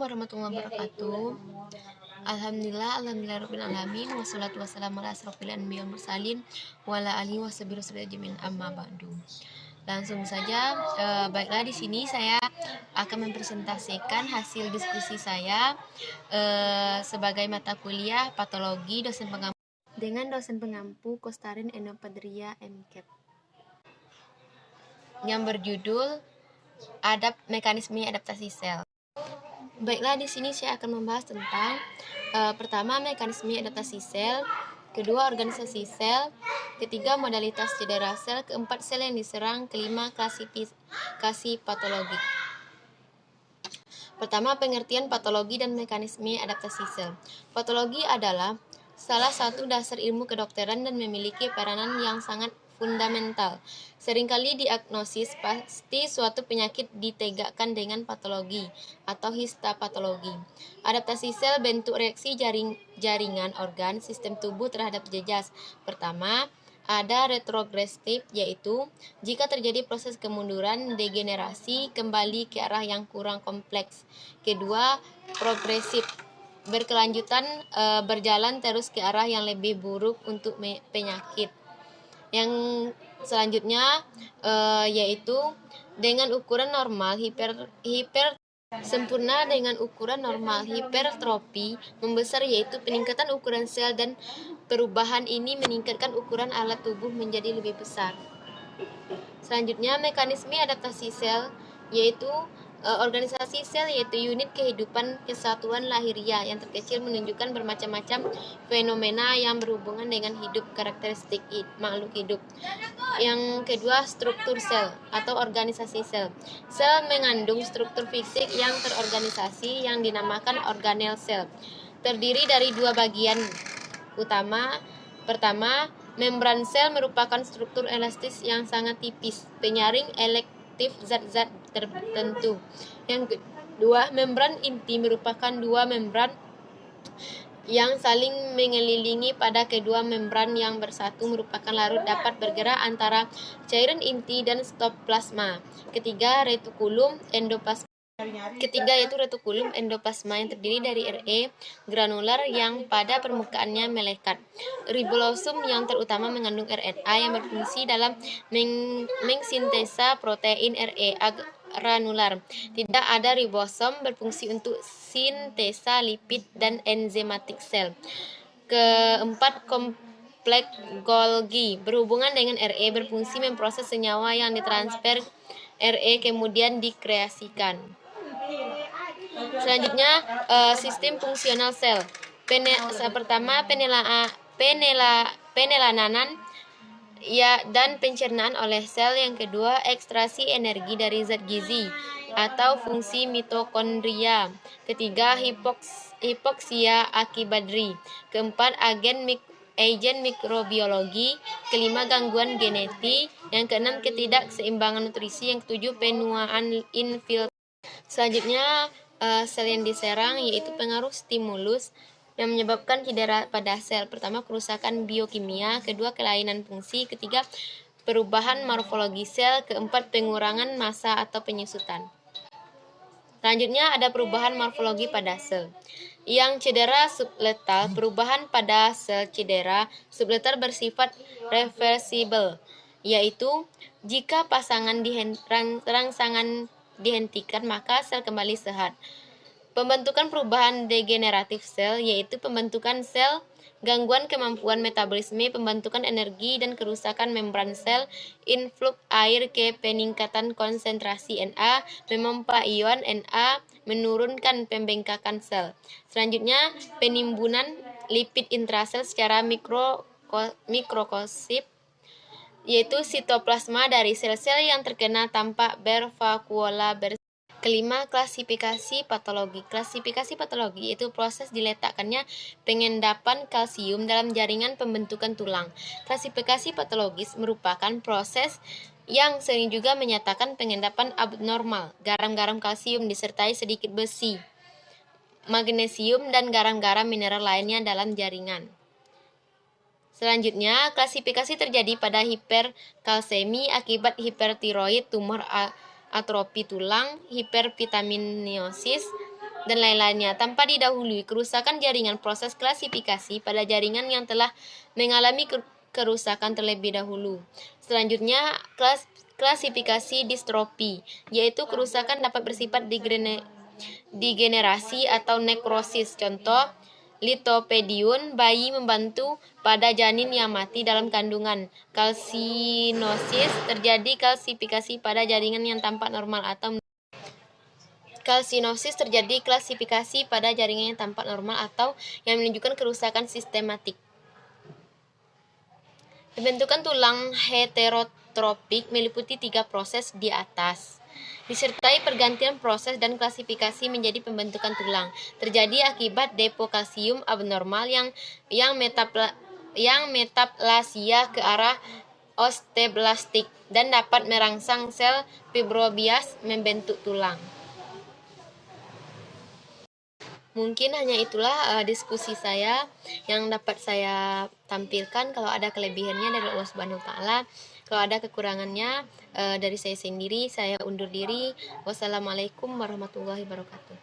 warahmatullahi wabarakatuh. Alhamdulillahirobbilalamin, wassalatu wassalamu ala asrofil anbiya wal mursalin wa ala alihi washabihi ajmain, amma ba'du. Langsung saja, baiklah, di sini saya akan mempresentasikan hasil diskusi saya sebagai mata kuliah patologi dengan dosen pengampu Kostarin Enopadria MKEP yang berjudul mekanisme adaptasi sel. Baiklah, di sini saya akan membahas tentang pertama, mekanisme adaptasi sel, kedua, organisasi sel, ketiga, modalitas cedera sel, keempat, sel yang diserang, kelima, klasifikasi patologi. Pertama, pengertian patologi dan mekanisme adaptasi sel. Patologi adalah salah satu dasar ilmu kedokteran dan memiliki peranan yang sangat fundamental. Seringkali diagnosis pasti suatu penyakit ditegakkan dengan patologi atau histopatologi. Adaptasi sel bentuk reaksi jaringan organ sistem tubuh terhadap jejas. Pertama, ada retrogresif, yaitu jika terjadi proses kemunduran degenerasi kembali ke arah yang kurang kompleks. Kedua, progresif, berkelanjutan berjalan terus ke arah yang lebih buruk untuk penyakit. Yang selanjutnya yaitu dengan ukuran normal sempurna dengan ukuran normal, hipertrofi membesar, yaitu peningkatan ukuran sel, dan perubahan ini meningkatkan ukuran alat tubuh menjadi lebih besar. Selanjutnya, mekanisme adaptasi sel, yaitu organisasi sel, yaitu unit kehidupan kesatuan lahiriah yang terkecil, menunjukkan bermacam-macam fenomena yang berhubungan dengan hidup karakteristik makhluk hidup. Yang kedua, struktur sel atau organisasi sel. Sel mengandung struktur fisik yang terorganisasi yang dinamakan organel sel. Terdiri dari dua bagian utama. Pertama, membran sel merupakan struktur elastis yang sangat tipis, penyaring elektif zat-zat tertentu. Yang kedua, membran inti merupakan dua membran yang saling mengelilingi. Pada kedua membran yang bersatu merupakan larut dapat bergerak antara cairan inti dan stoplasma. Ketiga, retikulum endoplasma. Yaitu retikulum endoplasma yang terdiri dari Re granular yang pada permukaannya melekat. Ribosom yang terutama mengandung RNA yang berfungsi dalam mengsintesa protein Re granular. Tidak ada ribosom berfungsi untuk sintesa lipid dan enzimatik sel. Keempat, kompleks Golgi berhubungan dengan Re, berfungsi memproses senyawa yang ditransfer Re kemudian dikreasikan. Selanjutnya, sistem fungsional sel. Pertama, penelananan dan pencernaan oleh sel. Yang kedua, ekstraksi energi dari zat gizi atau fungsi mitokondria. Ketiga, hipoksia akibat DRI. Keempat, agen mikrobiologi. Kelima, gangguan genetik. Yang keenam, ketidakseimbangan nutrisi. Yang ketujuh, penuaan infiltrasi. Selanjutnya, sel yang diserang, yaitu pengaruh stimulus yang menyebabkan cedera pada sel. Pertama, kerusakan biokimia. Kedua, kelainan fungsi. Ketiga, perubahan morfologi sel. Keempat, pengurangan massa atau penyusutan. Selanjutnya, ada perubahan morfologi pada sel. Yang cedera subletal, perubahan pada sel cedera subletal bersifat reversible, yaitu jika rangsangan dihentikan maka sel kembali sehat. Pembentukan perubahan degeneratif sel, yaitu pembentukan sel, gangguan kemampuan metabolisme, pembentukan energi, dan kerusakan membran sel, influx air ke peningkatan konsentrasi Na, memompa ion Na, menurunkan pembengkakan sel. Selanjutnya, penimbunan lipid intrasel secara mikroskopik, yaitu sitoplasma dari sel-sel yang terkena tampak bervakuola bersih. Kelima, klasifikasi patologi. Klasifikasi patologi yaitu proses diletakkannya pengendapan kalsium dalam jaringan pembentukan tulang. Klasifikasi patologis merupakan proses yang sering juga menyatakan pengendapan abnormal garam-garam kalsium disertai sedikit besi, magnesium, dan garam-garam mineral lainnya dalam jaringan. Selanjutnya, klasifikasi terjadi pada hiperkalsemi akibat hipertiroid, tumor atrofi tulang, hipervitaminiosis, dan lain-lainnya. Tanpa didahului kerusakan jaringan, proses klasifikasi pada jaringan yang telah mengalami kerusakan terlebih dahulu. Selanjutnya, klasifikasi distrofi, yaitu kerusakan dapat bersifat degenerasi atau nekrosis. Contoh, litopedion, bayi membantu pada janin yang mati dalam kandungan. Kalsinosis, terjadi klasifikasi pada jaringan yang tampak normal atau kalsinosis terjadi klasifikasi pada jaringan yang tampak normal atau yang menunjukkan kerusakan sistematik. Pembentukan tulang heterotropik meliputi 3 proses di atas, disertai pergantian proses dan klasifikasi menjadi pembentukan tulang. Terjadi akibat depo kalsium abnormal yang metaplasia ke arah osteoblastik dan dapat merangsang sel fibrobias membentuk tulang. Mungkin hanya itulah diskusi saya yang dapat saya tampilkan. Kalau ada kelebihannya dari Allah Subhanahu wa taala, kalau ada kekurangannya dari saya sendiri, saya undur diri. Wassalamualaikum warahmatullahi wabarakatuh.